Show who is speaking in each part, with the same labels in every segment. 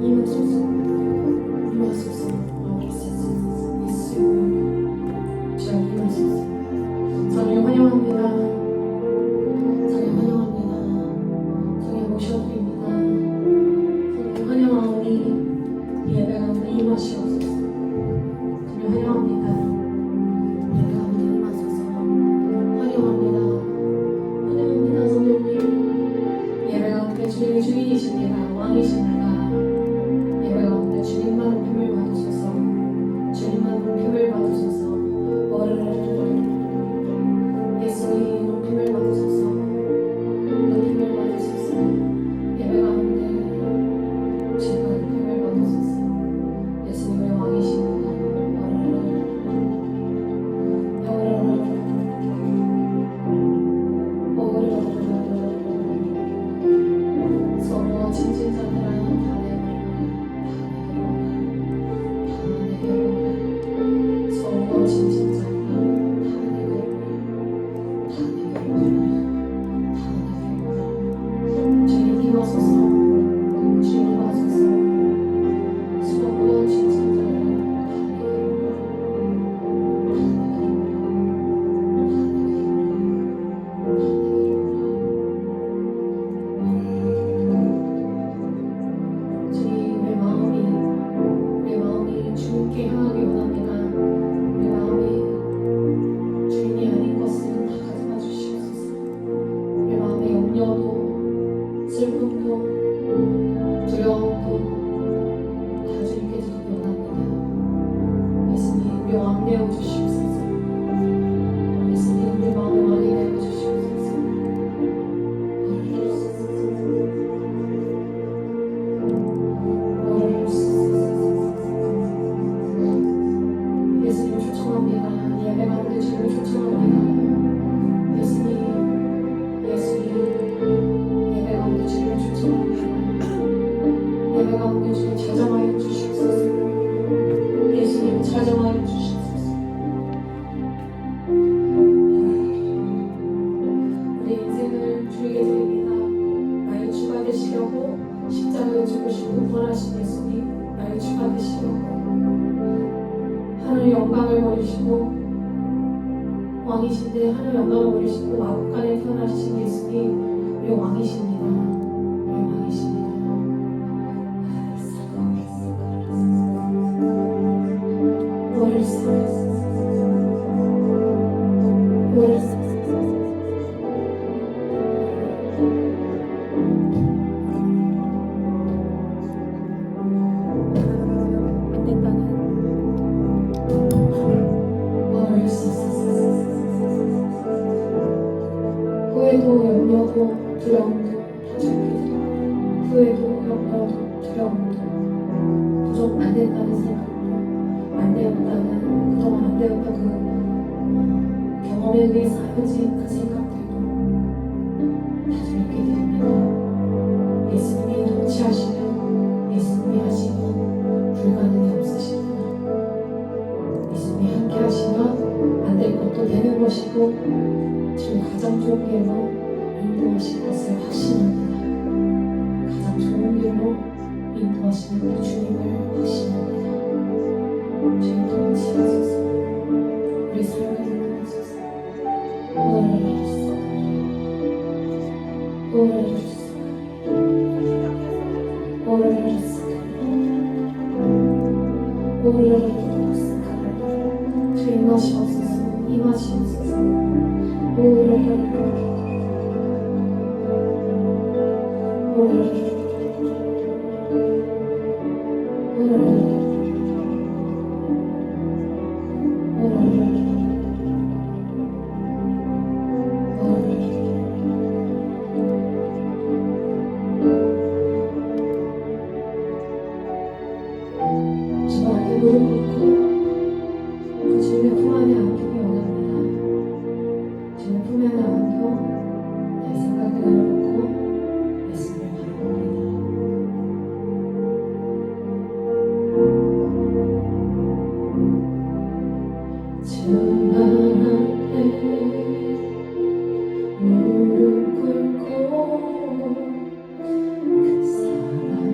Speaker 1: 임하소서, 임하소서, 예수님, 주여 임하소서. 성령 환영합니다. 성령 환영합니다. 성령 모셔드립니다. 성령 환영하오니 예배 가운데 임하시옵소서. 성령 환영합니다. 예배 가운데 임하소서. 환영합니다. 환영합니다. 성령님, 예배 가운데 주님이 주인이십니다. 왕이십니다. 예배 가운데 주님만 힘을 받으소서. 주님만 힘을 받으소서. 예수님 힘을 받으소서. 힘을 받으소서. 예배 가운데 주님만 힘을 받으소서. 예수님의 왕이십니다. 서로 진진자들아 다 내게로 서로 진진자들아 다 내게로 주님 임하소서. 주님 임하소서. 서로 진진자들아 주님, 우리 마음이 주님께 향하기 원합니다. 우리 마음이 주님이 아닌 것은 다 가져가 주시옵소서. 우리 마음의 염려도 슬픔도 두려움도 다 주님께 드리기 원합니다. 예수님, 우리 왕 되어 주시옵소서. 예수님, 우리 마음의 왕이 되어 주시옵소서. 예수님 초청합니다. 예배 가운데 주님을 초청합니다. 예수님, 예수님, 예배 가운데 주님을 초청합니다. 예배 가운데 주님 찾아와여 주시옵소서. 예수님 찾아와여 주시옵소서. 우리 인생을 주에게 드립니다. 나의 주가 되시려고 십자가에 죽으시고 부활하신 예수님, 나의 주가 되시려고 하늘 영광을 버리시고 왕이신데 하늘 영광을 버리시고 마국간에 태어나신 예수님, 우리 왕이십니다. 우리 왕이십니다. 후회도 염려도 두려움도 다 주님께 드립니다. 후회도 염려도 두려움도 부족 안 된다는 생각도 안 되었다는 그동안 안 되었던 그 경험에 의해 쌓여진 그 생각들도 다 주님께 드립니다. 예수님이 통치하시면 예수님이 하시면 불가능이 없으십니다. 예수님이 함께 하시면 안 될 것도 되는 것이고 주님 가장 좋은 길로 인도하실 것을 확신합니다. 가장 좋은 길로 인도하시는 우리 주님을 확신합니다. 주님 통치하소서. 우리 삶을 인도하소서. 주 임하시옵소서. 임하시옵소서. 주님께 무릎 꿇고 그 주님의 품 안에 안기기 원합니다. 주님 품 안에 안겨 내 생각을 내려놓고 예수님을 바라봅니다. 주 앞에 무릎 꿇고 그 사랑을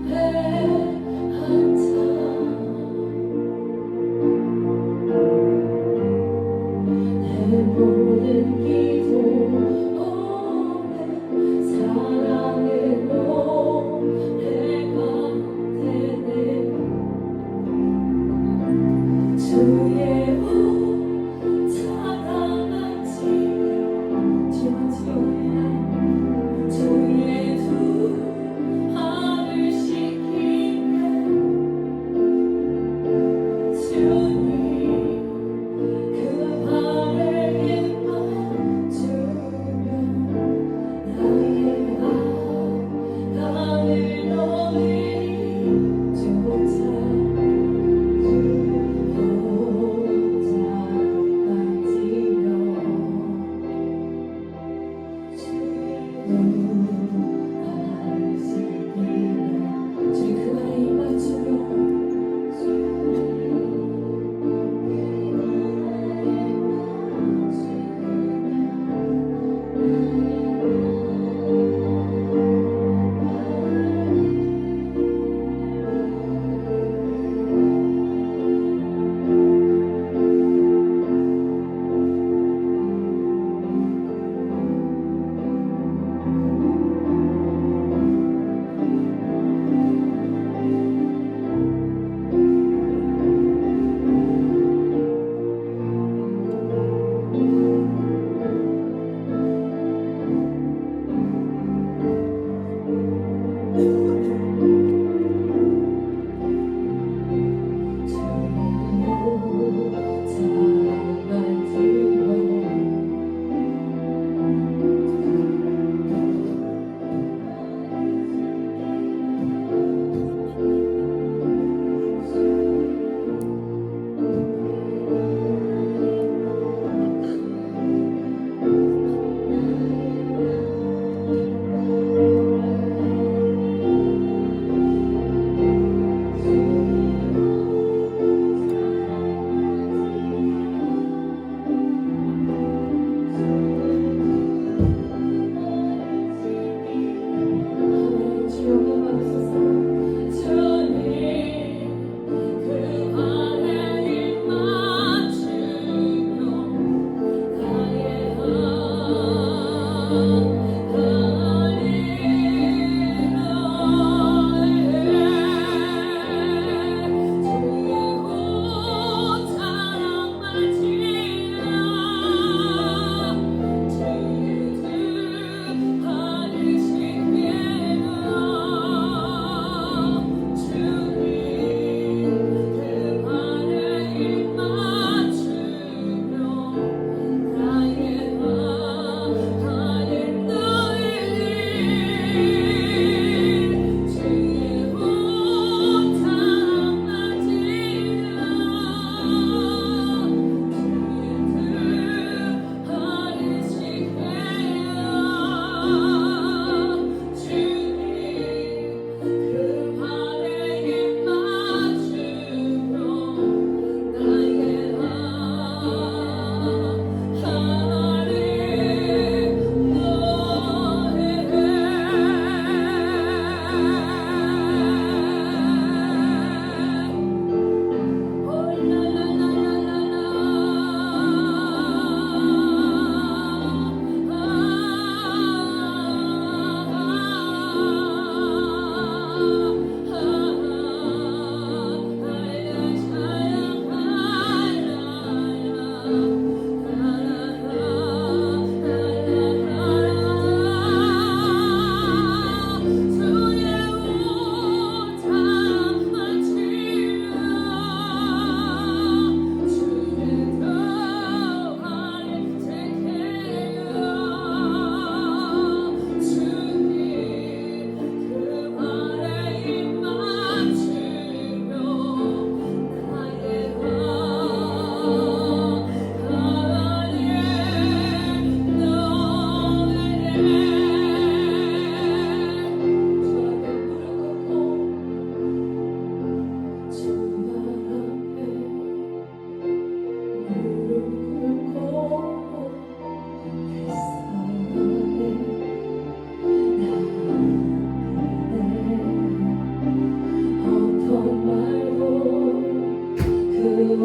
Speaker 1: 아래 앉아 내 모든 기도 오늘 사랑의 노래가 되네 주의 오 찬양하지 주의 두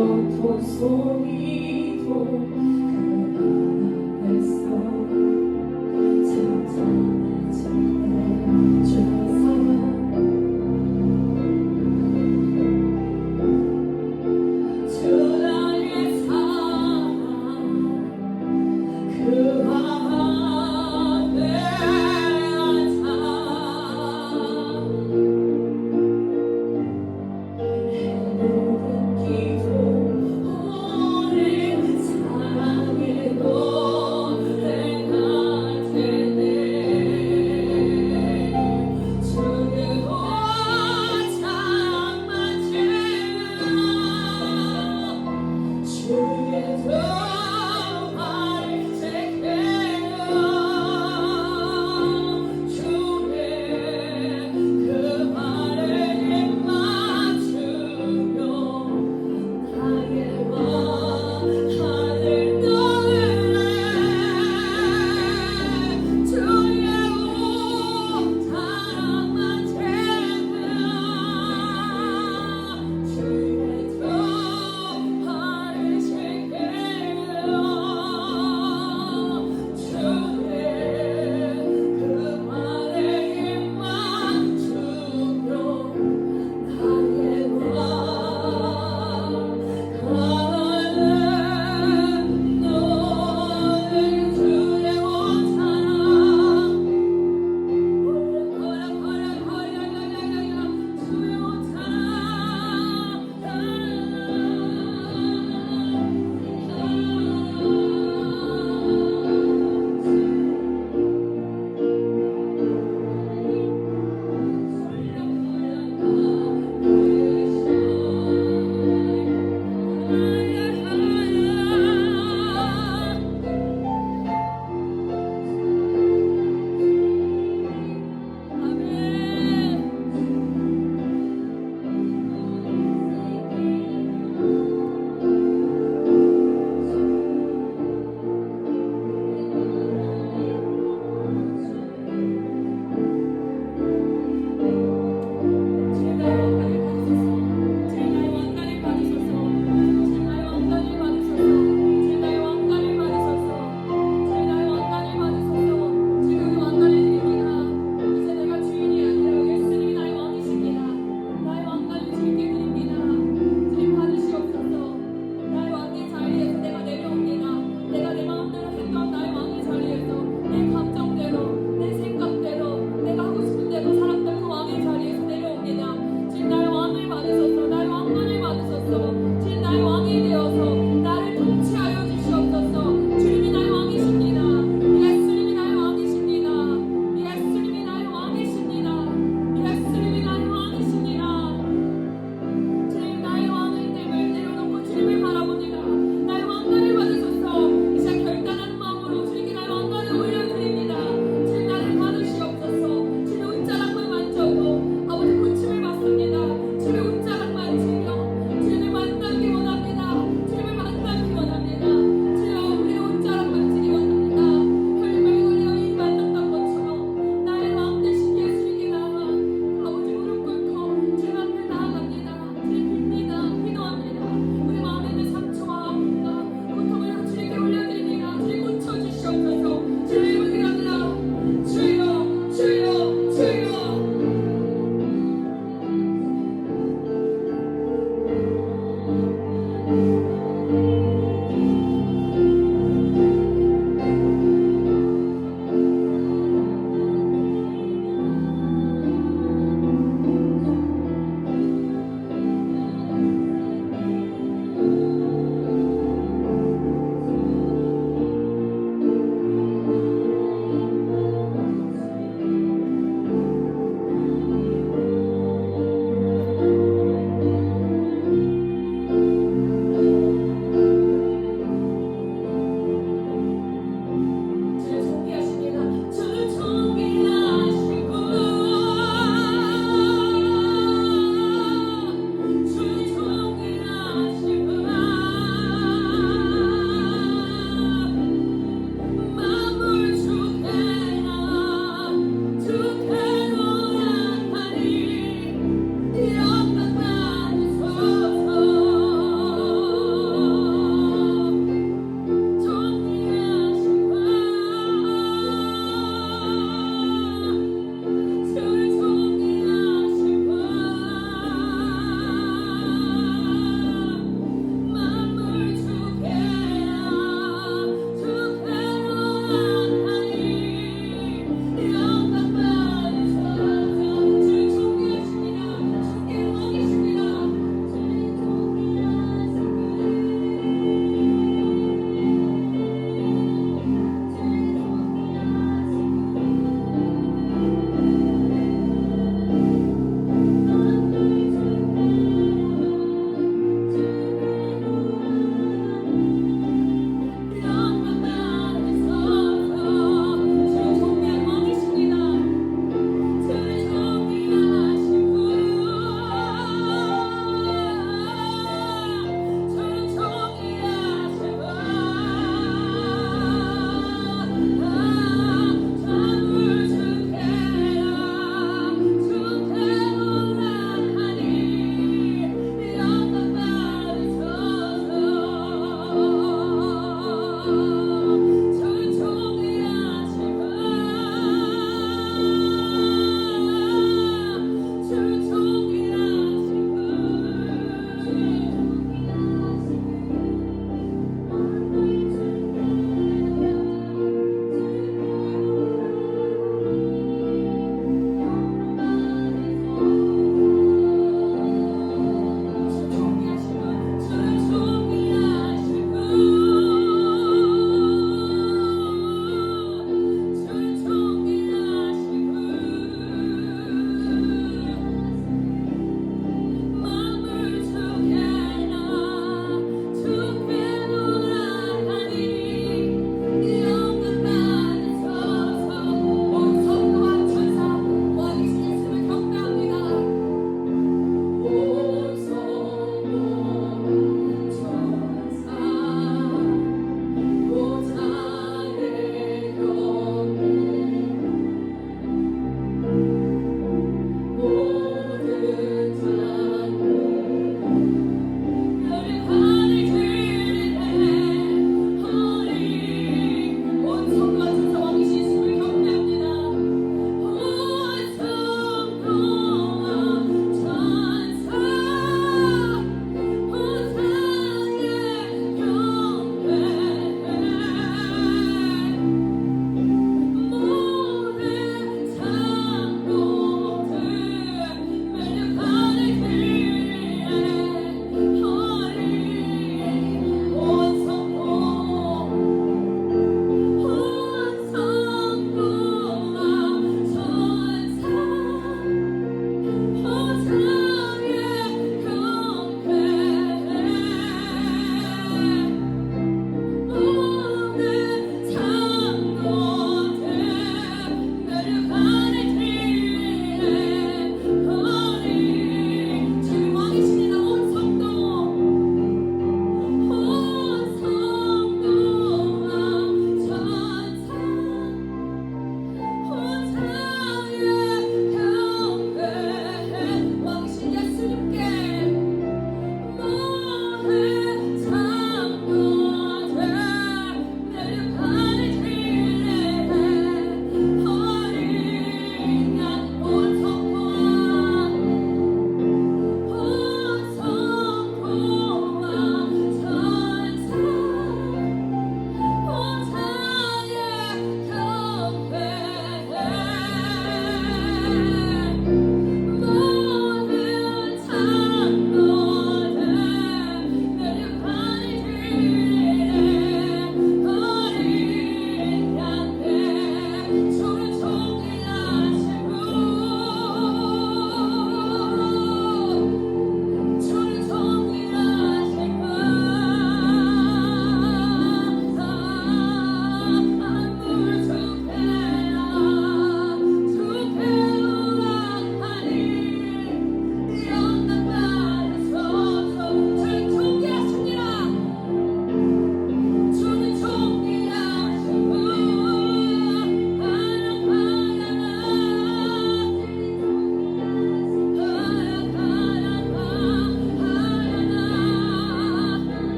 Speaker 1: 어떤 소리도 그 앞에서 잠잠해질 때 주의 사랑 주 나의 사랑 그 앞에 앉아 모든 기도 우리 찬양하리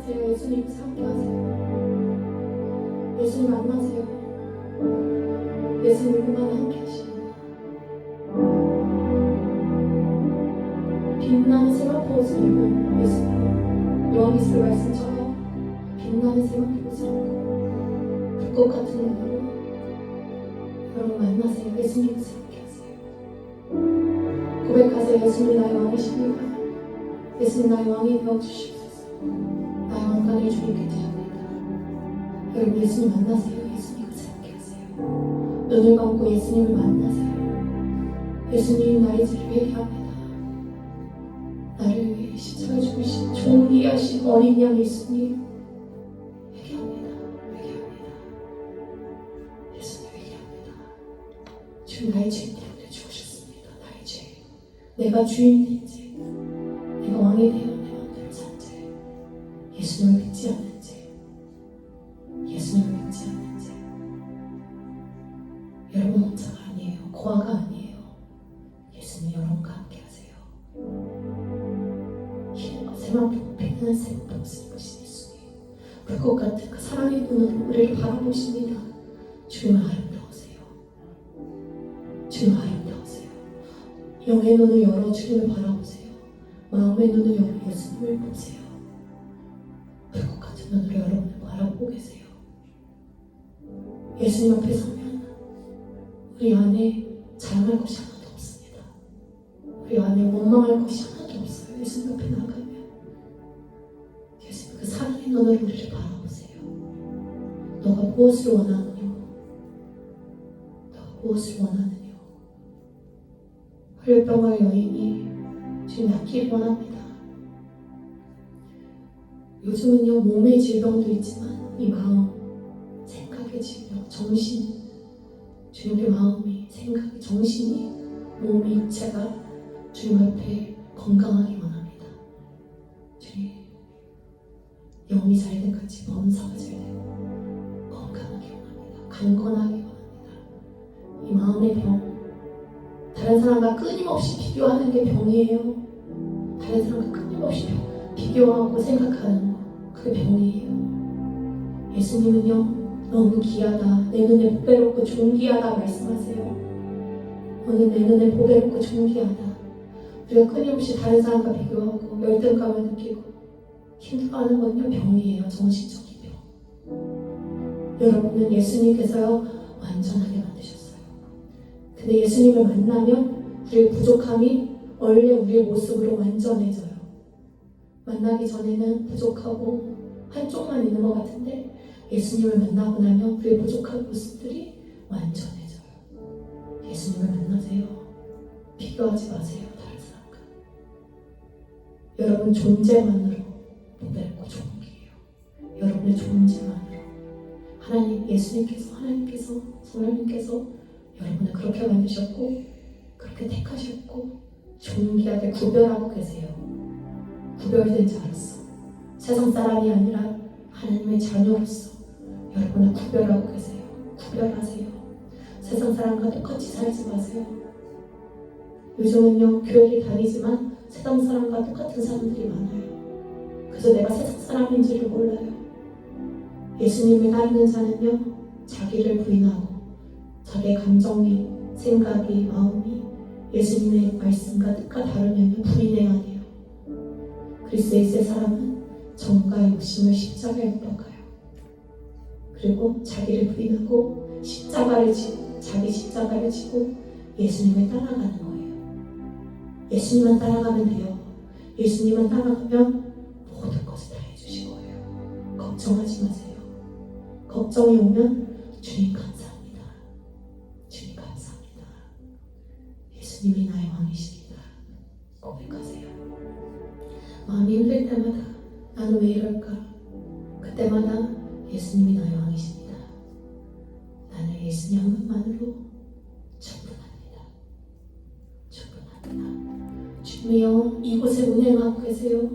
Speaker 1: 만나세요. 예수님께서 함께하세요. 예수님 만나세요. 예수님 그만 함께하십니다. 빛나는 세마포옷을 입은 예수님, 요한계시록 말씀처럼 빛나는 세마포옷을 입고 불꽃 같은 눈으로 여러분 만나세요. 예수님께서 함께하세요. 고백하세요. 예수님 나의 왕이십니다. 예수님 나의 왕이 되어주시옵소서. 나의 왕관을 주님께 드립니다. 여러분 예수님 만나세요. 예수님께서 함께하세요. 눈을 감고 예수님을 만나세요. 예수님 나의 죄를 회개합니다. 나를 위해 십자가 죽으신 존귀하신 어린 양 예수님 회개합니다. 회개합니다. 예수님 회개합니다. 주님 나의 죄 때문에 죽으셨습니다. 나의 죄, 내가 주인 된 죄, 내가 왕이 되어 내 마음대로 산 죄, 예수님을 믿지 않는 죄, 예수님을 믿지 않는 죄. 여러분 혼자가 아니에요. 고아가 아니에요. 예수님 여러분과 함께 하세요. 세마포 빛나는 세마포 옷을 입으신 예수님, 불꽃 같은 그 사랑의 눈으로 우리를 바라보십니다. 주님 아름다우세요. 주님 아름다우세요. 영의 눈을 열어 주님을 바라보세요. 마음의 눈을 열어 예수님을 보세요. 불꽃 같은 눈으로 여러분을 바라보고 계세요. 예수님 앞에 서면 우리 안에 자랑할 것이 하나도 없습니다. 우리 안에 원망할 것이 하나도 없어요. 예수님 앞에 나가면 예수님 그 사랑의 눈으로 우리를 바라보세요. 너가 무엇을 원하느냐? 너가 무엇을 원하느냐? 혈병의 여인이 지금 낫기를 원합니다. 요즘은요 몸의 질병도 있지만 이 마음, 생각의 질병, 정신, 주님의 마음이, 생각이, 정신이, 몸이, 육체가 주님 앞에 건강하기 원합니다. 주님, 영이 잘 된 같이 범사가 잘 되고 건강하기 원합니다. 강건하기 원합니다. 이 마음의 병, 다른 사람과 끊임없이 비교하는 게 병이에요. 다른 사람과 끊임없이 비교하고 생각하는 거, 그게 병이에요. 예수님은요 너는 귀하다, 내 눈에 보배롭고 존귀하다 말씀하세요. 너는 내 눈에 보배롭고 존귀하다. 우리가 끊임없이 다른 사람과 비교하고 열등감을 느끼고 힘들어하는 건요 병이에요. 정신적인 병. 여러분은 예수님께서요 완전하게 만드셨어요. 근데 예수님을 만나면 우리의 부족함이 원래 우리의 모습으로 완전해져요. 만나기 전에는 부족하고 한쪽만 있는 것 같은데 예수님을 만나고 나면 우리의 부족한 모습들이 완전해져요. 예수님을 만나세요. 비교하지 마세요. 다른 사람과. 여러분 존재만으로 보배롭고 존귀해요. 여러분의 존재만으로 하나님께서 성령님께서 여러분을 그렇게 만드셨고 그렇게 택하셨고 존귀하게 구별하고 계세요. 구별된 자로서 세상 사람이 아니라 하나님의 자녀로서 여러분을 구별하고 계세요. 구별하세요. 세상 사람과 똑같이 살지 마세요. 요즘은요 교회를 다니지만 세상 사람과 똑같은 사람들이 많아요. 그래서 내가 세상 사람인지를 몰라요. 예수님을 따르는 자는요 자기를 부인하고 자기의 감정이, 생각이, 마음이 예수님의 말씀과 뜻과 다르면 부인해야 돼요. 그리스도의 사람은 정과 욕심을 십자가에 못 박아요. 그리고 자기를 부인하고 자기 십자가를 지고 예수님을 따라가는 거예요. 예수님만 따라가면 돼요. 예수님만 따라가면 모든 것을 다 해주실 거예요. 걱정하지 마세요. 걱정이 오면 주님 감사합니다. 주님 감사합니다. 예수님이 나의 왕이십니다. 고백하세요. 마음이 힘들 때마다 나는 왜 이럴까? 그때마다 예수님이 나의 왕이십니다. 나는 예수님 한 분만으로 충분합니다. 충분합니다. 주님이여 이곳에 운행하고 계세요.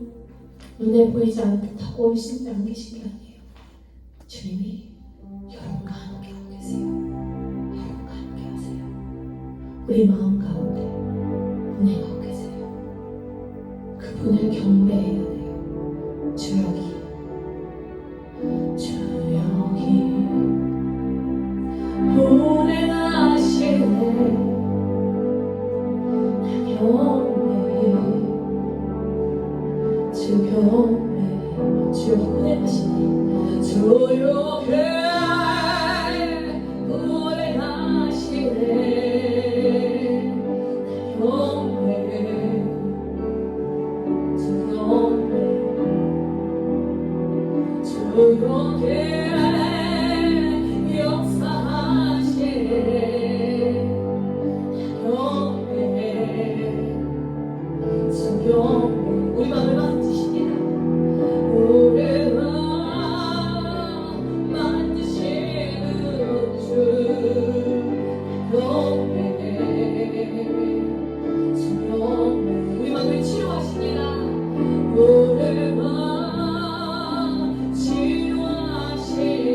Speaker 1: 눈에 보이지 않다고 계신데 안 계신 게 아니에요. 주님이 여러분과 함께하고 계세요. 여러분과 함께하세요. 우리 마음 가운데 운행하고 계세요. 그분을 경배해야 돼요. 주 여기 운행하시네.
Speaker 2: 조용해 운행하시네 조용해 역사하시네 우리 마음을 만드십니다. 우리 마음 만드시는 주 우리 마음을 치료하십니다. 우리 마음 치료하시네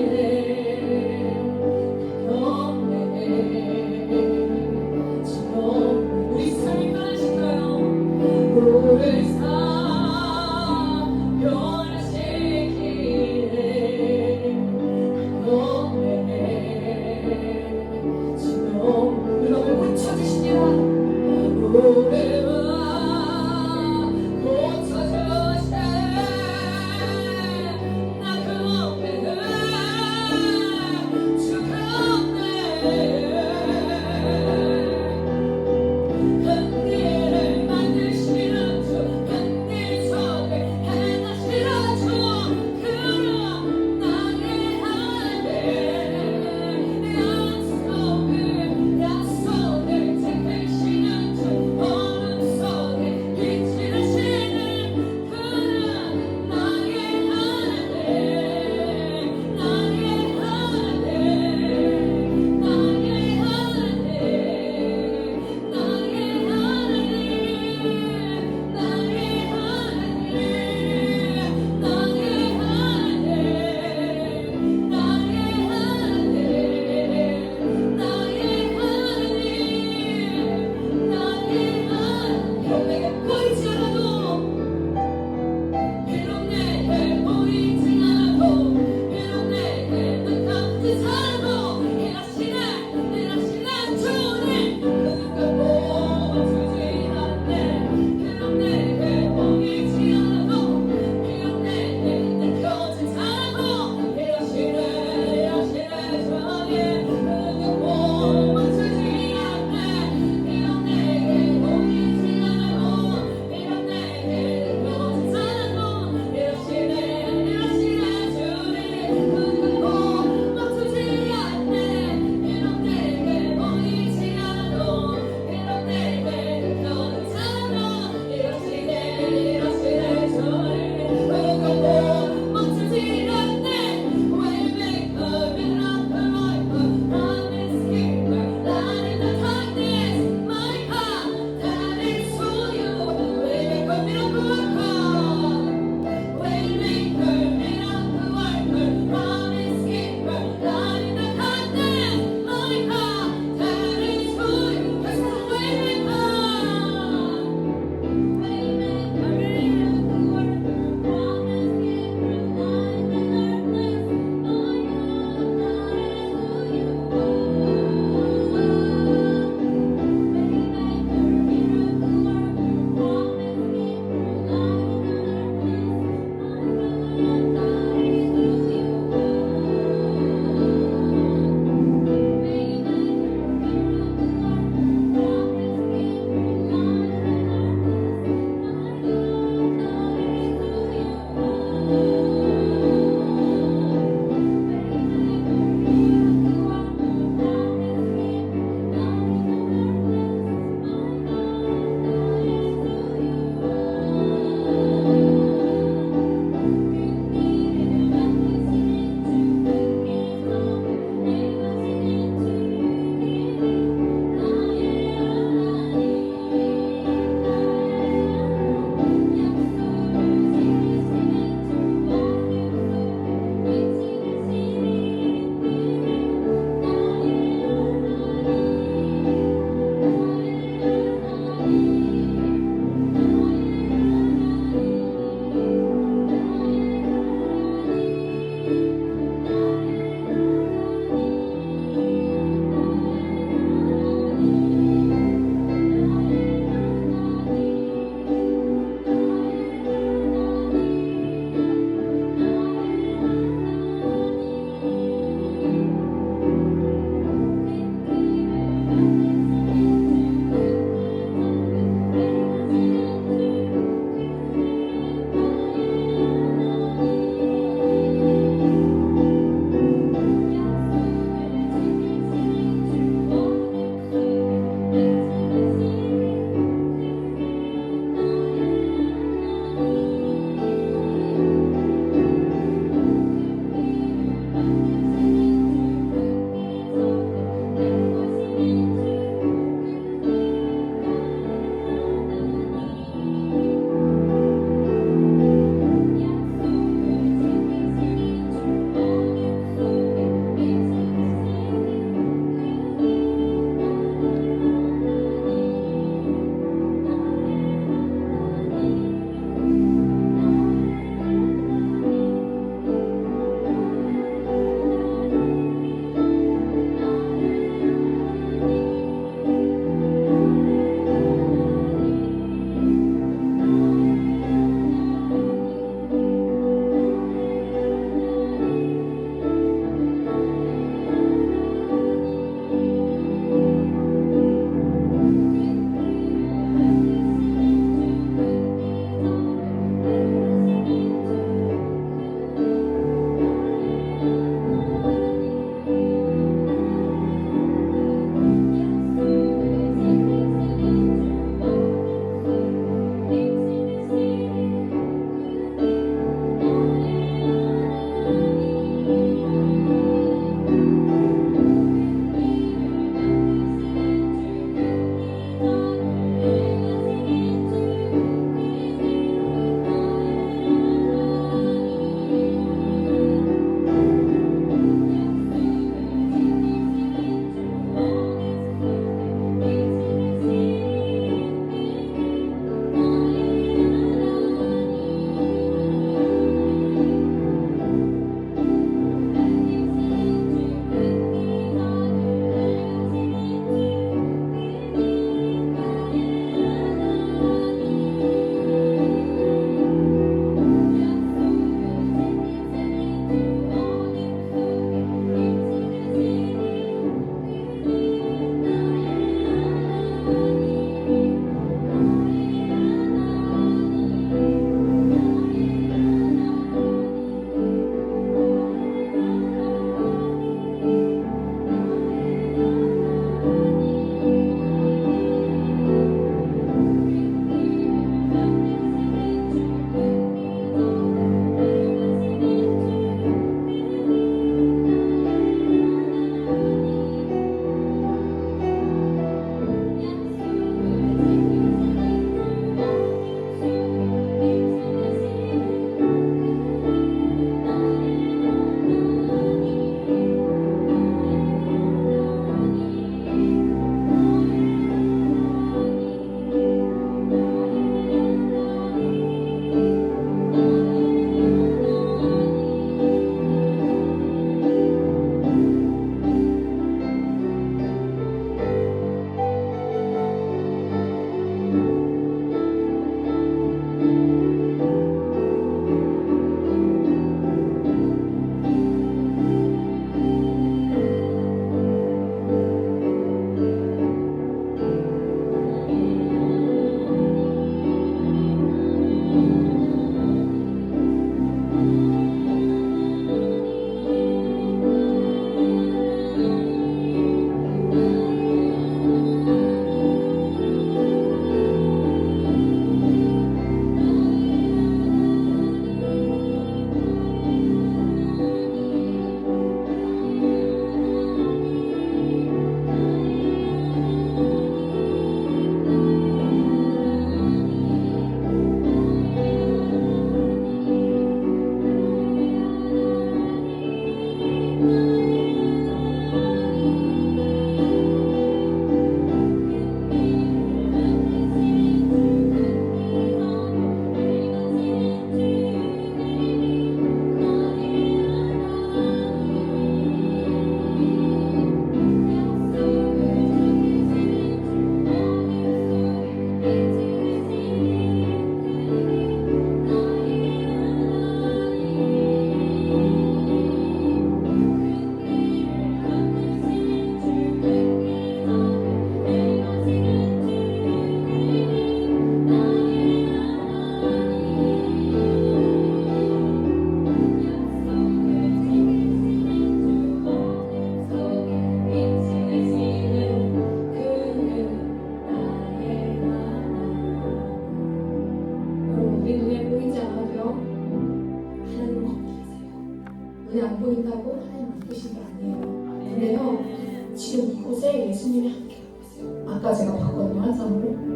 Speaker 1: 눈에 안 보인다고 하나님 안 보신 게 아니에요. 근데요, 지금 이곳에 예수님이 함께 하고 있어요. 아까 제가 봤거든요, 환상으로.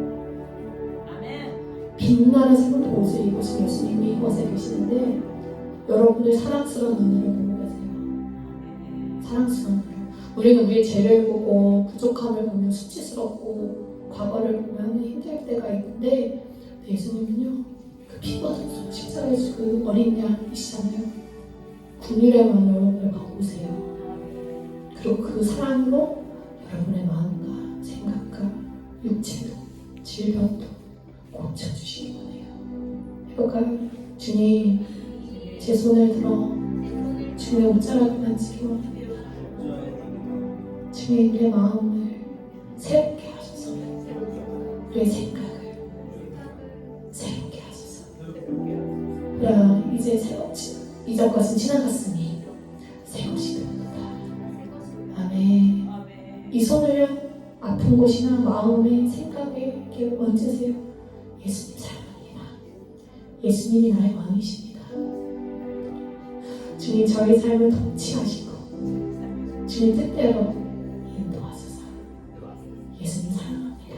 Speaker 1: 빛나는 새로운 옷을 입으신 예수님이 이곳에 계시는데 여러분들 사랑스러운 눈으로 보고 계세요. 사랑스러운 눈으로. 우리는 우리의 죄를 보고 부족함을 보면 수치스럽고 과거를 보면 힘들 때가 있는데 예수님은요, 그 피보다 더 십자가의 그 어린 양이시잖아요. 국률의 마음 여러분을 바꾸세요. 그리고 그 사랑으로 여러분의 마음과 생각과 육체도 질병도 고쳐주시기 원해요. 해볼까요? 주님, 제 손을 들어 주님의 옷자락을 만지기 원해요. 주님, 우리의 마음을 새롭게 하셔서 우리의 생각을 새롭게 하셔서 야, 이제 새롭지 이전 것은 지나갔으니 새것이 됩니다. 아멘. 이 손을요, 아픈 곳이나 마음의 생각에 이렇게 얹으세요. 예수님 사랑합니다. 예수님이 나의 왕이십니다. 주님, 저희 삶을 통치하시고 주님 뜻대로 인도하소서. 예수님 사랑합니다.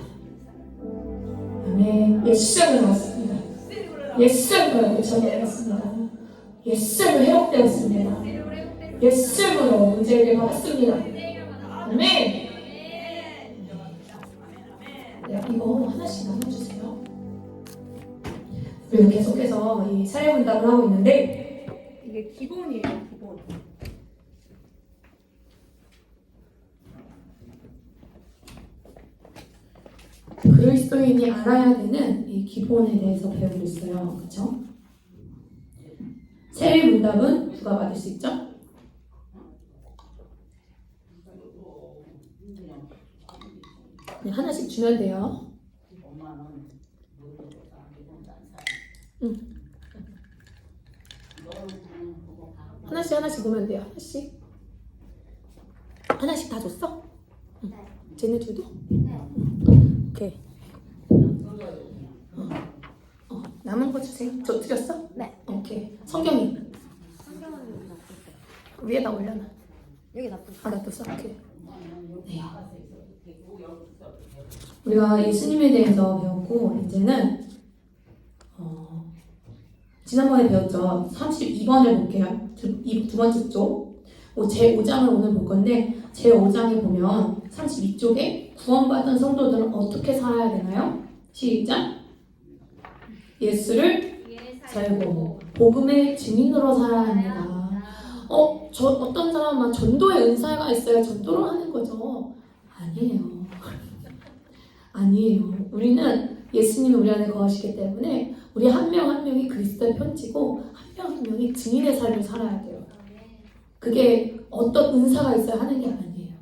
Speaker 1: 아멘. 예수님을 왔습니다. 예수님을 고쳐내었습니다. 예수님을 회복되었습니다. 예수님으로 문제를 받았습니다. 아멘. 네, 이거 하나씩 나눠주세요. 그리고 계속해서 이 사례 문답을 하고 있는데 이게 기본이에요. 기본. 그리스도인이 알아야 되는 이 기본에 대해서 배우고 있어요. 그렇죠? 세례 문답은 누가 받을 수 있죠? 네, 하나씩 주면 돼요. 하나씩 넣으면 돼요. 하나씩 다 줬어? 응. 쟤네 둘도? 오케이. 남은 거 주세요. 저 드렸어?
Speaker 3: 네.
Speaker 1: 오케이. 성경이 위에다 올려놔.
Speaker 3: 여기 놔뒀어.
Speaker 1: 놔뒀어? 오케이. 네. 우리가 예수님에 대해서 배웠고 이제는 지난번에 배웠죠. 32번을 볼게요. 두 번째 쪽. 제 5장을 오늘 볼 건데 제 5장에 보면 32쪽에 구원받은 성도들은 어떻게 살아야 되나요? 시작. 예수를 살고 복음의 증인으로 살아야 합니다. 어떤 사람은 전도의 은사가 있어야 전도를 하는 거죠. 아니에요. 아니에요. 우리는 예수님이 우리 안에 거하시기 때문에 우리 한 명 한 명이 그리스도의 편지고 한 명 한 명이 증인의 삶을 살아야 돼요. 그게 어떤 은사가 있어야 하는 게 아니에요.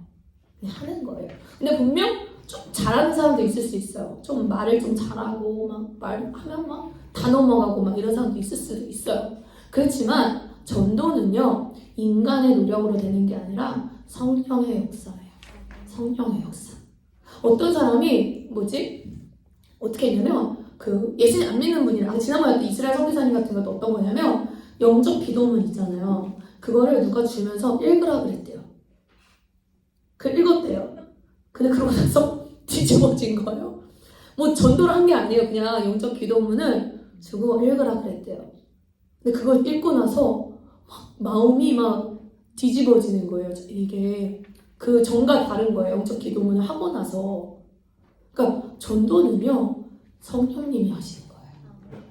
Speaker 1: 그냥 하는 거예요. 근데 분명 좀 잘하는 사람도 있을 수 있어요. 좀 말을 좀 잘하고 막 말하면 막 다 넘어가고 막 이런 사람도 있을 수도 있어요. 그렇지만 전도는요, 인간의 노력으로 되는 게 아니라 성령의 역사예요. 성령의 역사. 어떤 사람이 어떻게 했냐면 예수님 안 믿는 분이랑 지난번에 이스라엘 선교사님 같은 것도 어떤 거냐면 영적 기도문 있잖아요. 그거를 누가 주면서 읽으라 그랬대요. 읽었대요. 근데 그러고 나서 뒤집어진 거예요. 전도를 한 게 아니에요. 그냥 영적 기도문을 주고 읽으라 그랬대요. 근데 그걸 읽고 나서 마음이 뒤집어지는 거예요. 이게 그 전과 다른 거예요. 영적 기도문을 하고 나서. 그러니까 전도는요, 성령님이 하시는 거예요.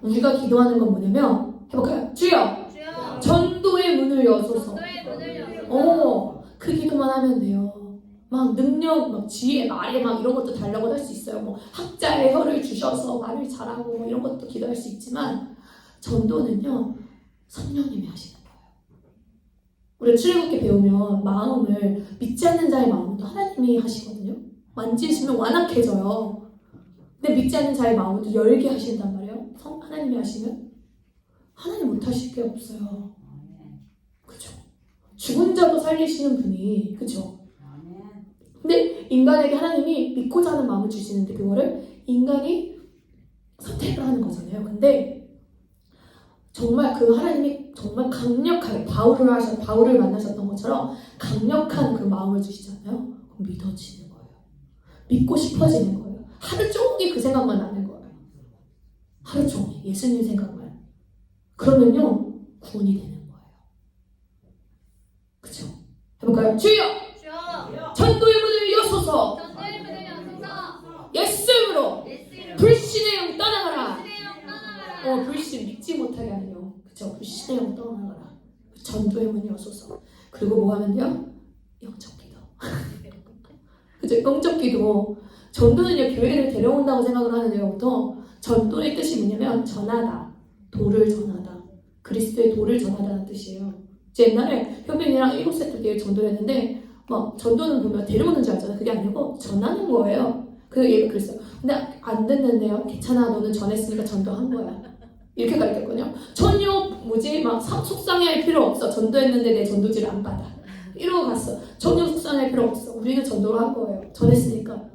Speaker 1: 우리가 기도하는 건 뭐냐면 해볼까요? 주여! 전도의 문을 여소서. 그 기도만 하면 돼요. 능력, 지혜, 말에 이런 것도 달라고 할 수 있어요. 학자의 혀를 주셔서 말을 잘하고 이런 것도 기도할 수 있지만 전도는요, 성령님이 하시는 거예요. 우리가 출애굽기 배우면 마음을 믿지 않는 자의 마음도 하나님이 하시거든요. 만지시면 완악해져요. 근데 믿지 않는 자의 마음을 또 열게 하신단 말이에요. 하나님이 하시면 하나님 못 하실 게 없어요. 그죠? 죽은 자도 살리시는 분이, 그죠? 근데 인간에게 하나님이 믿고자 하는 마음을 주시는데 그거를 인간이 선택을 하는 거잖아요. 근데 정말 그 하나님이 정말 강력하게 바울을 만나셨던 것처럼 강력한 그 마음을 주시잖아요. 그럼 믿어지는 거예요. 믿고 싶어지는 거예요. 하루 종일 그 생각만 나는 거예요. 하루 종일 예수님 생각만. 그러면요 구원이 되는 거예요. 그쵸? 해볼까요? 주여! 전도의 문을 여소서 예수 이름으로 불신의 영 떠나가라. 불신 믿지 못하게 하는 영. 그쵸? 불신의 영 떠나가라. 전도의 문이 여소서. 그리고 뭐 하면 돼요? 영적 기도. 그쵸? 영적 기도. 전도는요 교회를 데려온다고 생각을 하는데요. 보통 전도의 뜻이 뭐냐면 전하다. 도를 전하다. 그리스도의 도를 전하다는 뜻이에요. 제 옛날에 효빈이랑 7살 때 전도를 했는데 막 전도는 보면 데려오는 줄 알잖아요. 그게 아니고 전하는 거예요. 그 얘가 그랬어요. 근데 안 듣는데요. 괜찮아, 너는 전했으니까 전도한 거야. 이렇게 가르쳤거든요. 전혀 막 속상해할 필요 없어. 전도했는데 내 전도지를 안 받아. 이러고 갔어. 전혀 속상할 필요 없어. 우리는 전도를 한 거예요. 전했으니까.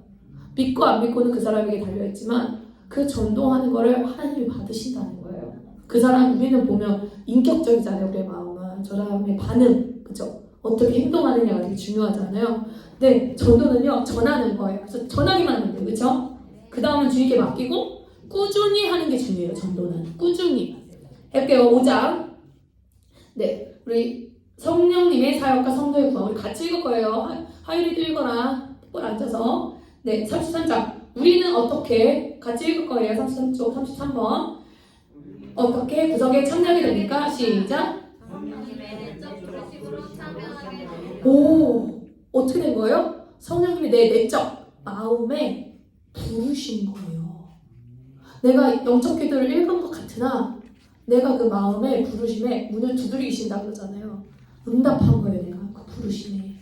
Speaker 1: 믿고 안 믿고는 그 사람에게 달려있지만 그 전도하는 거를 하나님이 받으신다는 거예요. 그 사람 우리는 보면 인격적이잖아요. 우리의 마음은. 저 사람의 반응, 그죠? 어떻게 행동하느냐가 되게 중요하잖아요. 근데 전도는요 전하는 거예요. 그래서 전하기만 하면 돼요. 그렇죠? 그 다음은 주님께 맡기고 꾸준히 하는 게 중요해요. 전도는 꾸준히 할게요. 5장. 네, 우리 성령님의 사역과 성도의 구원 우리 같이 읽을 거예요. 하율이도 읽어라. 똑바로 앉아서. 네, 33장. 우리는 어떻게 같이 읽을 거예요. 33쪽 33번. 어떻게 구속에 참여하게 됩니까? 시작. 오, 어떻게 된 거예요? 성령님이 내 내적 마음에 부르신 거예요. 내가 영적 기도를 읽은 것 같으나 내가 그 마음에 부르심에 문을 두드리신다 그러잖아요. 응답한 거예요. 내가 그 부르심에.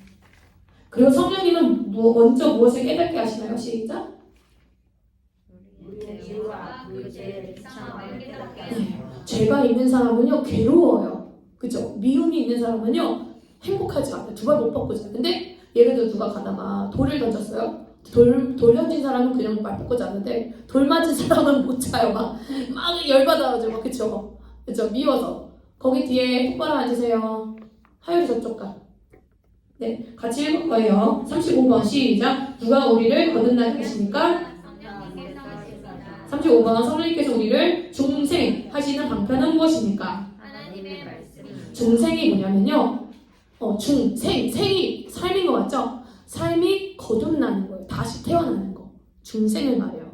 Speaker 1: 그리고 성령님은 먼저 무엇을 깨닫게 하시나요? 시작. 네, 죄가 있는 사람은요 괴로워요. 그죠? 미움이 있는 사람은요 행복하지 않아요. 두 발 못 뻗고 자요. 근데 예를 들어 누가 가다가 돌을 던졌어요. 돌 던진 사람은 그냥 발 뻗고 자는데 돌 맞은 사람은 못 자요. 막 열받아가지고. 그쵸? 미워서. 거기 뒤에 똑바로 앉으세요. 하율이 저쪽 가. 네, 같이 읽을 거예요. 35번 시작. 누가 우리를 거듭나게 하십니까? 35번 성령님께서 우리를 중생하시는 방편은 무엇입니까?
Speaker 3: 하나님의 말씀.
Speaker 1: 중생이 뭐냐면요. 생이 삶인 거 맞죠? 삶이 거듭나는 거예요. 다시 태어나는 거. 중생을 말해요.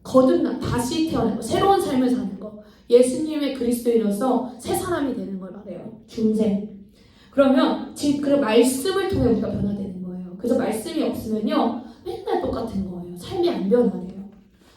Speaker 1: 그러니까 다시 태어나는 거. 새로운 삶을 사는 거. 예수님의 그리스도인으로서 새 사람이 되는 걸 말해요. 중생. 그러면 그 말씀을 통해 우리가 변화되는 거예요. 그래서 말씀이 없으면요. 맨날 똑같은 거예요. 삶이 안 변화돼요.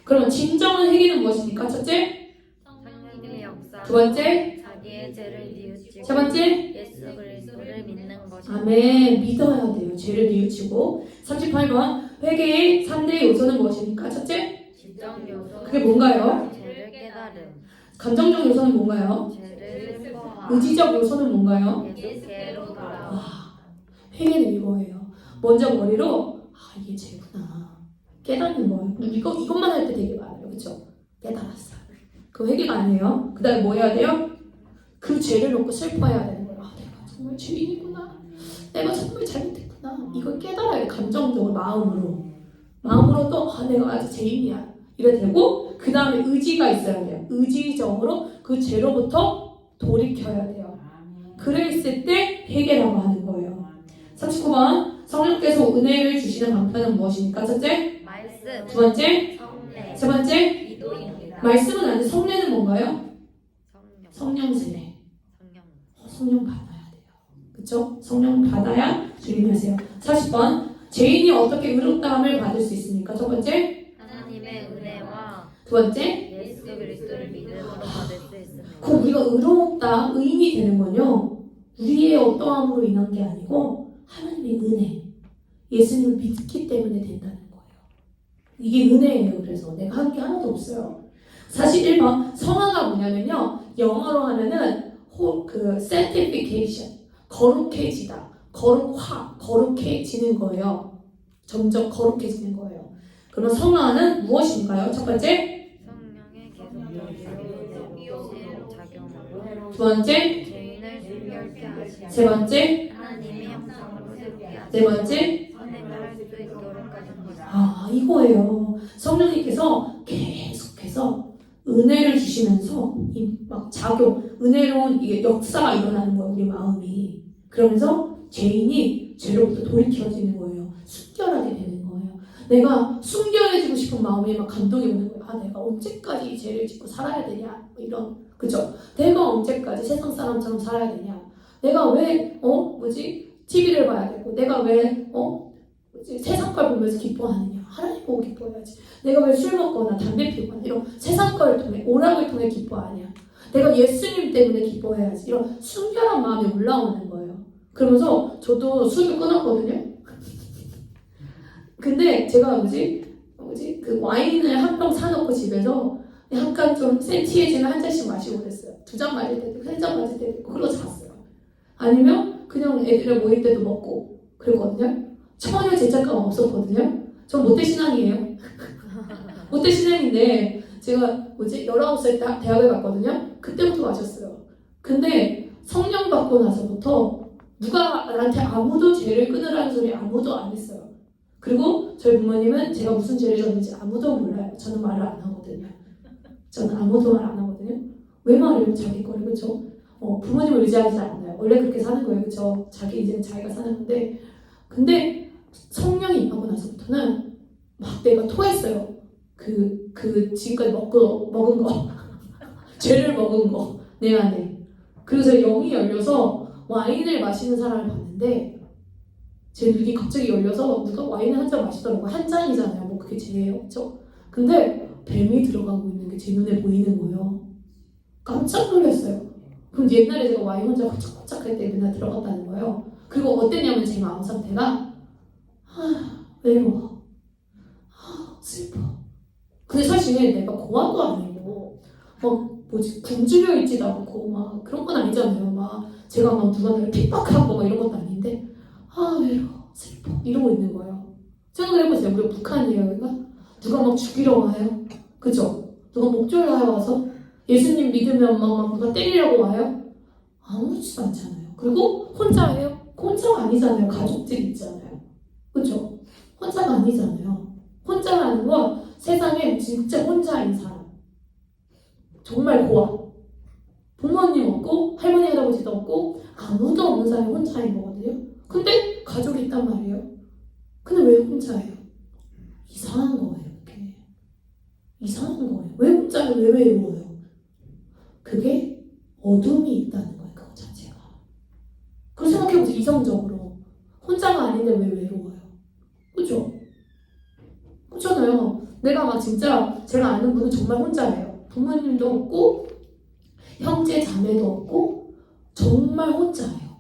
Speaker 1: 그러면 진정한 회개는 무엇입니까? 첫째,
Speaker 3: 성령님의 역사.
Speaker 1: 두 번째,
Speaker 3: 자기의 죄를 뉘우치고.
Speaker 1: 세 번째,
Speaker 3: 예수 그리스도를 믿는 것입니다.
Speaker 1: 아멘. 믿어야 돼요. 죄를 뉘우치고. 38번 회개의 3대 요소는 무엇입니까? 첫째,
Speaker 3: 지적 요소.
Speaker 1: 그게 뭔가요?
Speaker 3: 죄를 깨달음.
Speaker 1: 감정적 요소는 뭔가요?
Speaker 3: 죄를 슬퍼함.
Speaker 1: 의지적 요소는 뭔가요?
Speaker 3: 예수께로 돌아옴.
Speaker 1: 회개는 이거예요. 먼저 머리로 이게 죄구나 깨닫는 거예요. 이것만 할 때 되게 많아요. 그렇죠? 깨달았어. 그 회개가 아니에요. 그 다음에 뭐 해야 돼요? 그 죄를 놓고 슬퍼해야 되는 거예요. 내가 정말 죄인이구나. 내가 정말 잘못했구나. 이걸 깨달아야 돼. 감정적으로 마음으로 또 내가 아주 죄인이야. 이래 되고 그 다음에 의지가 있어야 돼요. 의지적으로 그 죄로부터 돌이켜야 돼요. 그랬을 때 회개라고 하는 거예요. 39번 성령께서 은혜를 주시는 방편은 무엇입니까? 첫째,
Speaker 3: 말씀.
Speaker 1: 두 번째,
Speaker 3: 성례.
Speaker 1: 세 번째,
Speaker 3: 기도입니다.
Speaker 1: 말씀은 아닌데 성례는 뭔가요? 성령 세례. 성령 받아야 돼요. 그쵸? 성령 받아야 주님 하세요. 40번 죄인이 어떻게 의롭다함을 받을 수 있습니까? 첫 번째,
Speaker 3: 하나님의 은혜와
Speaker 1: 두 번째,
Speaker 3: 예수 그리스도를 믿음으로 받을 수 있습니다.
Speaker 1: 그 우리가 의롭다, 의인이 되는 건요 우리의 어떠함으로 인한 게 아니고 하나님의 은혜, 예수님을 믿기 때문에 된다는 거예요. 이게 은혜예요. 그래서 내가 한 게 하나도 없어요. 41번 성화가 뭐냐면요 영어로 하면은 sanctification, 거룩해지다, 거룩해지는 거예요. 점점 거룩해지는 거예요. 그럼 성화는 무엇인가요? 첫 번째,
Speaker 3: 성령의 계속적이고 작용하고
Speaker 1: 번째,
Speaker 3: 죄인을 순결케 하시고
Speaker 1: 세 번째,
Speaker 3: 하나님의 형상으로 세우게 하시고
Speaker 1: 네 번째.
Speaker 3: 선행을 할 수 있도록 하십니다.
Speaker 1: 아, 이거예요. 성령님께서 계속해서 은혜를 주시면서 이 막 작용, 은혜로운 이게 역사가 일어나는 거예요. 우리 마음이. 그러면서 죄인이 죄로부터 돌이켜지는 거예요. 순결하게 되는 거예요. 내가 순결해지고 싶은 마음에 막 감동이 오는 거예요. 아, 내가 언제까지 이 죄를 짓고 살아야 되냐? 뭐 이런, 그죠? 내가 언제까지 세상 사람처럼 살아야 되냐? 내가 왜, TV를 봐야 되고, 내가 왜, 세상 걸 보면서 기뻐하느냐? 하나님 보고 기뻐해야지. 내가 왜 술 먹거나 담배 피우거나 이런 세상 걸 통해, 오락을 통해 기뻐하냐? 내가 예수님 때문에 기뻐해야지. 이런 순결한 마음이 올라오는 거예요. 그러면서 저도 술을 끊었거든요. 근데 제가 그 와인을 한 병 사놓고 집에서 약간 좀 센티해지면 한 잔씩 마시고 그랬어요. 2잔 마실 때도 있고, 3잔 마실 때도 있고, 그러고 잤어요. 아니면 그냥 애들이랑 모일 때도 먹고 그랬거든요. 전혀 죄책감 없었거든요. 전 못된 신앙이에요. 못된 신앙인데 제가 19살 때 대학을 갔거든요. 그때부터 마셨어요. 근데 성령 받고 나서부터 누가 나한테 아무도 죄를 끊으라는 소리 아무도 안 했어요. 그리고 저희 부모님은 제가 무슨 죄를 졌는지 아무도 몰라요. 저는 말을 안 하거든요. 저는 아무도 말 안 하거든요. 왜 말해요? 자기 거를, 그쵸? 부모님을 의지하지 않아요. 원래 그렇게 사는 거예요, 그쵸? 자기 인생은 자기가 사는 건데. 근데 성령이 임하고 나서부터는 막 내가 토했어요. 지금까지 먹은 거. 죄를 먹은 거. 내 안에. 그래서 영이 열려서 와인을 마시는 사람을 봤는데 제 눈이 갑자기 열려서 누가 와인을 한 잔 마시더라고요. 한 잔이잖아요. 뭐 그게 죄예요. 그쵸? 근데 뱀이 들어가고 있는 게 제 눈에 보이는 거예요. 깜짝 놀랐어요. 그럼 옛날에 제가 와인 혼자 홀짝홀짝 할 때 맨날 들어갔다는 거예요. 그리고 어땠냐면 제 마음 상태가 외로워. 슬퍼. 근데 사실 내가 고아도 아니고 굶주려 있지도 않고 막 그런 건 아니잖아요. 막 제가 막 누가 나를 핍박하고 막 이런 것도 아닌데 외로워, 슬퍼 이러고 있는 거예요. 생각을 해보세요. 우리 북한이에요, 여기가? 누가 막 죽이러 와요? 그죠? 누가 목졸라에 와서 예수님 믿으면 막 누가 때리려고 와요? 아무렇지도 않잖아요. 그리고 혼자예요? 혼자가 아니잖아요. 가족들이 있잖아요. 그죠? 혼자가 아니잖아요. 혼자라는 건 세상에 진짜 혼자인 사람. 정말 고아. 부모님 없고 할머니 할아버지도 없고 아무도 없는 사람이 혼자인 거거든요. 근데 가족이 있단 말이에요. 근데 왜 혼자예요? 이상한 거예요. 이게. 이상한 거예요. 왜 혼자예요? 왜 외로워요? 그게 어둠이 있다는 거예요. 그거 자체가. 그걸 생각해보세요. 이성적으로. 혼자가 아닌데 왜 외로워요? 그죠? 그렇잖아요. 내가 막 진짜 제가 아는 분은 정말 혼자예요. 부모님도 없고 형제 자매도 없고 정말 혼자예요.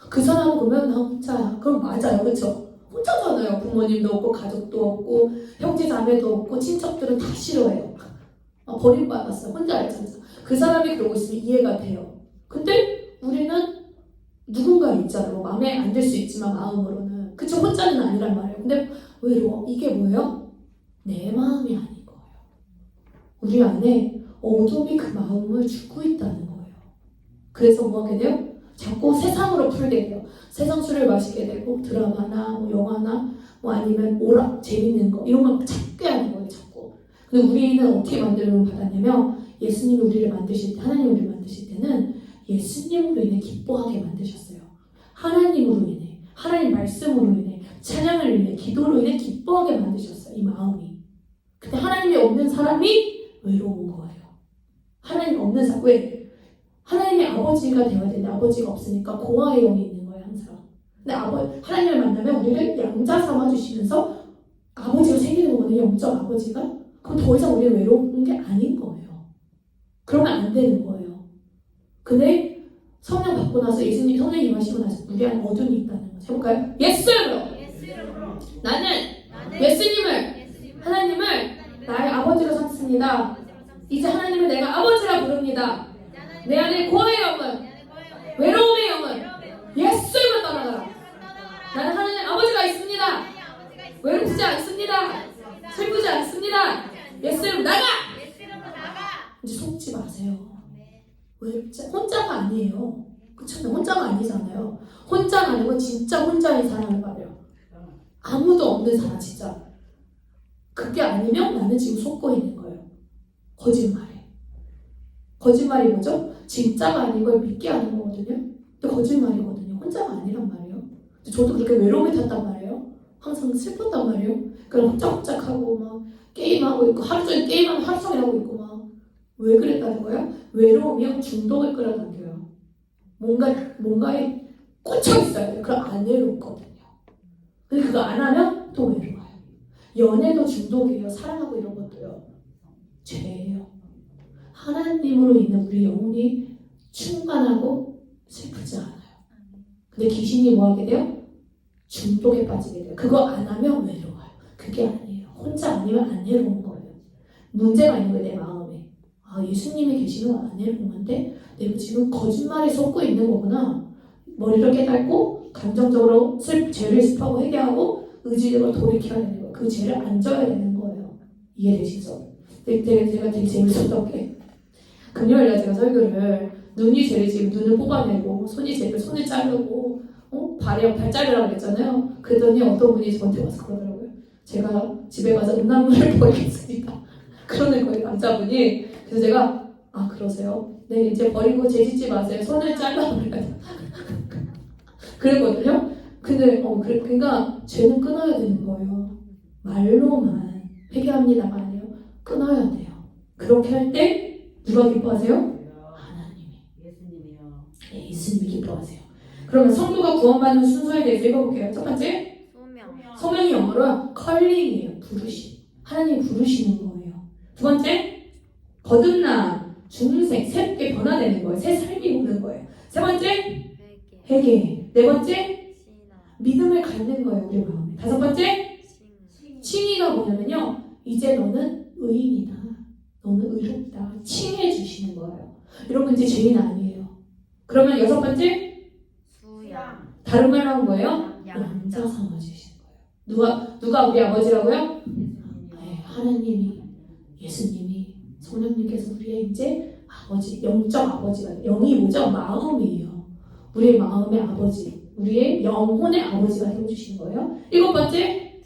Speaker 1: 그 사람은 그러면 나 혼자야. 그럼 맞아요. 그렇죠? 혼자잖아요. 부모님도 없고 가족도 없고 형제 자매도 없고 친척들은 다 싫어해요. 버림받았어. 혼자 알잖아. 그 사람이 그러고 있으면 이해가 돼요. 근데 우리는 누군가 있잖아요. 마음에 안 들 수 있지만 마음으로는. 그쵸? 혼자는 아니란 말이에요. 근데 외로워. 이게 뭐예요? 내 마음이 아닌 거예요. 우리 안에 어둠이 그 마음을 주고 있다는 거예요. 그래서 뭐 하게 돼요? 자꾸 세상으로 풀게 돼요. 세상 술을 마시게 되고 드라마나 영화나 아니면 오락 재밌는 거 이런 걸 찾게 하는 거예요. 자꾸. 근데 우리는 어떻게 만들어 받았냐면 예수님이 우리를 만드실 때, 하나님 우리를 만드실 때는 예수님으로 인해 기뻐하게 만드셨어요. 하나님으로 인해, 하나님 말씀으로 인해, 찬양을 인해, 기도로 인해 기뻐하게 만드셨어요. 이 마음이. 근데 하나님이 없는 사람이 외로운 거예요. 하나님 없는 사람. 왜? 하나님의 아버지가 되어야 되는데 아버지가 없으니까 고아의 영이 있는 거예요. 항상. 근데 하나님을 만나면 우리를 양자 삼아주시면서 아버지가 생기는 거거든요. 영적 아버지가. 그럼 더 이상 우리는 외로운 게 아닌 거예요. 그러면 안 되는 거예요. 근데 성령 받고 나서 예수님 성령이 임하시고 나서 우리 안에 어둠이 있다는 거. 해볼까요? 예수 이름으로 나는 예수님을 하나님을 나의 아버지로 삼습니다. 이제 하나님을 내가 아버지라 부릅니다. 내 안에 고아의 영은 외로움의 영은 예수 이름으로 떠나가라. 나는 하나님 아버지가 있습니다. 외롭지 않습니다. 슬프지 않습니다. 예수 이름으로 나가. 이제 속지 마세요. 외롭지
Speaker 4: 혼자가 아니에요. 그쵸? 혼자가 아니잖아요. 혼자가 아니고 진짜 혼자인 사람을 말해요. 아무도 없는 사람 진짜. 그게 아니면 나는 지금 속고 있는 거예요. 거짓말에. 거짓말이 뭐죠? 진짜가 아닌 걸 믿게 하는 거거든요. 근데 거짓말이거든요. 혼자가 아니란 말이에요. 저도 그렇게 외로움에 탔단 말이에요. 항상 슬펐단 말이에요. 그럼 홀짝홀짝하고 막 게임하고 있고 하루 종일 게임하면 하루 종일 하고 있고 막 왜 그랬다는 거예요? 외로움이 중독을 끌어당겨요. 뭔가에 꽂혀 있어야 돼요. 그럼 안 외롭거든요. 근데 그거 안 하면 또 외로워요. 연애도 중독이에요. 사랑하고 이런 것도요. 죄예요. 하나님으로 인해 우리 영혼이 충만하고 슬프지 않아요. 근데 귀신이 뭐 하게 돼요? 중독에 빠지게 돼요. 그거 안 하면 외로워요. 그게 아니에요. 혼자 아니면 안 외로운 거예요. 문제가 있는 거예요. 내 마음에. 아, 예수님이 계시는 건 안 외로운 건데 내가 지금 거짓말에 속고 있는 거구나. 머리를 깨닫고 감정적으로 죄를 습하고 회개하고 의지적으로 돌이켜야 되는 거예요. 그 죄를 안 져야 되는 거예요. 이해되시죠? 제가 되게 재밌었던 게 금요일날 제가 설교를 눈이 제일 지금 눈을 뽑아내고 손이 제일 손을 자르고 발 자르라고 그랬잖아요. 그랬더니 어떤 분이 저한테 와서 그러더라고요. 제가 집에 가서 음란물을 버리겠습니다. 그러는 거예요, 남자분이. 그래서 제가 아 그러세요? 네 이제 버리고 죄짓지 마세요. 손을 잘라버려요. 그랬거든요. 근데 그러니까 죄는 끊어야 되는 거예요. 말로만 회개합니다가 아니에요. 끊어야 돼요. 그렇게 할 때 누가 기뻐하세요? 하나님이.
Speaker 5: 예수님이요.
Speaker 4: 네, 예수님이 기뻐하세요. 그러면 성도가 구원받는 순서에 대해서 읽어볼게요. 첫 번째, 소명이 영어로 컬링이에요. 부르심. 하나님이 부르시는 거예요. 두 번째, 거듭남, 중생, 새롭게 변화되는 거예요. 새 삶이 오는 거예요. 세 번째, 회개. 네 번째, 믿음을 갖는 거예요. 우리 마음에. 다섯 번째, 칭의가 뭐냐면요. 이제 너는 의인이다. 너는 의롭다. 칭해 주시는 거예요. 여러분 이제 죄인 아니에요. 그러면 여섯 번째, 다른 말로 한 거예요. 양자 삼아 주시는 거예요. 누가 우리 아버지라고요? 네, 하나님이, 예수님이, 성령님께서 우리의 이제 아버지, 영적 아버지가 돼요. 영이 뭐죠? 마음이에요. 우리의 마음의 아버지, 우리의 영혼의 아버지가 해주시는 거예요. 일곱 번째,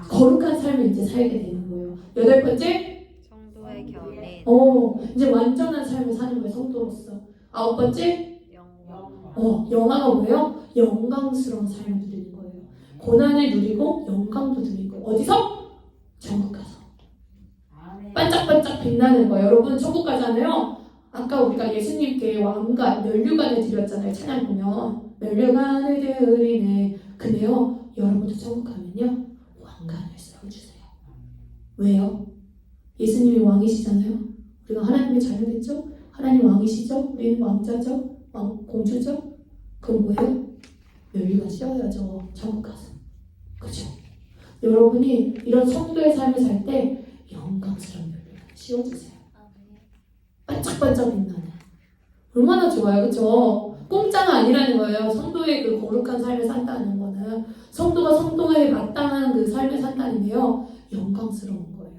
Speaker 4: 거룩한 삶을 이제 살게 되는 거예요. 여덟 번째,
Speaker 3: 성도의 견인.
Speaker 4: 이제 완전한 삶을 사는 거예요. 성도로서. 아홉 번째, 영화가 뭐예요? 영광스러운 삶을 누리는 거예요. 고난을 누리고 영광도 누리는 거예요. 어디서? 천국 가서. 반짝반짝 빛나는 거예요. 여러분 천국 가잖아요. 아까 우리가 예수님께 왕관, 면류관을 드렸잖아요. 찬양 보면 면류관을 드리네. 근데요, 여러분도 천국 가면요 왕관을 써주세요. 왜요? 예수님이 왕이시잖아요. 우리가 하나님의 자녀됐죠? 하나님 왕이시죠? 우리는 왕자죠? 공주죠? 그럼 뭐예요? 면류관 씌워야죠. 천국 가서. 그죠? 여러분이 이런 성도의 삶을 살 때 영광스러운 면류관 씌워주세요. 반짝반짝 빛나는. 얼마나 좋아요. 그쵸? 공짜가 아니라는 거예요. 성도의 그 거룩한 삶을 산다는 거는. 성도가 성도에 마땅한 그 삶을 산다는 게요. 영광스러운 거예요.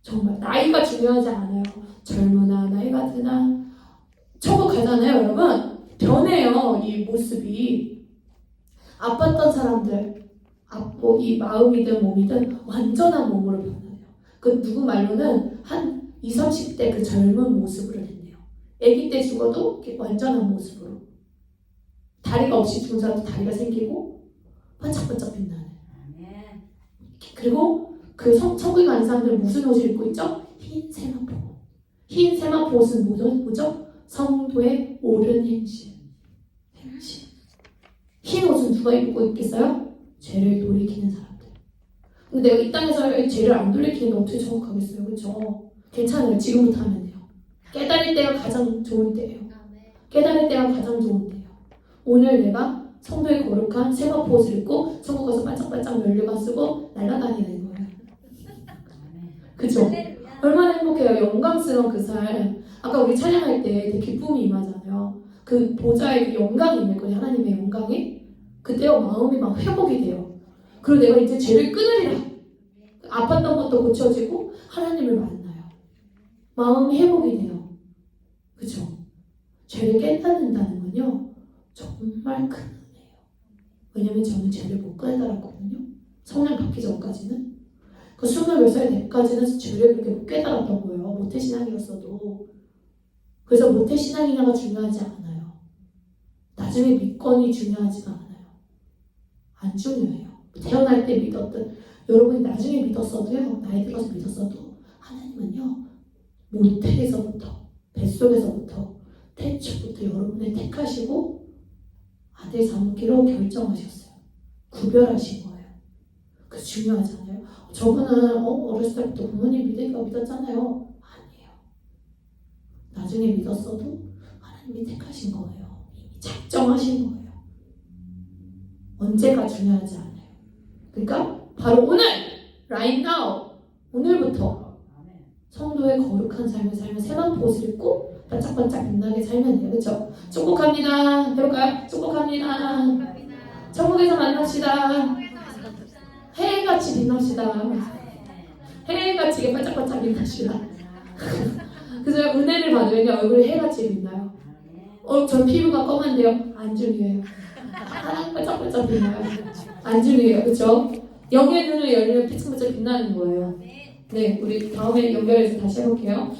Speaker 4: 정말. 나이가 중요하지 않아요. 젊으나 나이가 드나. 천국 가잖아요, 여러분. 변해요, 이 모습이. 아팠던 사람들, 이 마음이든 몸이든 완전한 몸으로 변해요. 그 누구 말로는 한 20, 30대 그 젊은 모습으로 된대요. 아기 때 죽어도 완전한 모습으로. 다리가 없이 죽은 사람도 다리가 생기고 반짝반짝 빛나는. 그리고 그 천국에 가는 사람들은 무슨 옷을 입고 있죠? 흰 세마포. 흰 세마포 옷은 뭐죠? 성도의 옳은 행실. 흰 옷은 누가 입고 있겠어요? 죄를 돌이키는 사람들. 근데 내가 이 땅에서 죄를 안 돌이키는데 어떻게 천국 가겠어요? 그렇죠? 괜찮아요. 지금부터 하면 돼요. 깨달을 때가 가장 좋은 때예요. 깨달을 때가 가장 좋은 때예요. 오늘 내가 성도의 거룩한 세마포 옷을 입고 천국 가서 반짝반짝 면류관 쓰고 날아다니는 거예요. 그쵸? 얼마나 행복해요. 영광스러운 그 삶. 아까 우리 찬양할 때 되게 기쁨이 임하잖아요. 그 보좌의 그 영광이 임할 거예요. 하나님의 영광이. 그때요 마음이 막 회복이 돼요. 그리고 내가 이제 죄를 끊으리라. 아팠던 것도 고쳐지고 하나님을 만나요. 마음이 회복이 돼요. 그쵸? 죄를 깨닫는다는 건요 정말 큰 은혜예요. 왜냐면 저는 죄를 못 깨달았거든요. 성령 받기 전까지는. 그 20몇 살 때까지는 죄를 그렇게 못 깨달았던 거예요. 모태신앙이었어도. 그래서 모태신앙이냐가 중요하지 않아요. 나중에 믿건이 중요하지가 않아요. 안 중요해요. 태어날 때 믿었던, 여러분이 나중에 믿었어도요, 나이 들어서 믿었어도 하나님은요 모태에서부터, 뱃속에서부터, 태초부터 여러분을 택하시고 아들 삼기로 결정하셨어요. 구별하신 거예요. 그래서 중요하지 않아요. 저분은 어렸을 때부터 부모님 믿으니까 믿었잖아요. 아니에요. 나중에 믿었어도 하나님이 택하신 거예요. 이미 작정하신 거예요. 언제가 중요하지 않아요. 그러니까 바로 오늘, right now, 오늘부터 성도의 거룩한 삶을 살면 새로운 옷을 입고 반짝반짝 빛나게 살면 돼요. 그렇죠? 축복합니다. 해볼까요? 축복합니다. 천국에서 만납시다. 해같이 빛납시다. 해같이 반짝반짝 빛납시다. 그래서 은혜를 받으면 얼굴이 해같이 빛나요. 전 피부가 검은데요. 안 중요해요. 반짝반짝 빛나요. 안 중요해요. 그렇죠? 영의 눈을 열리면 빛이 빛나는 거예요. 네, 우리 다음에 연결해서 다시 해볼게요.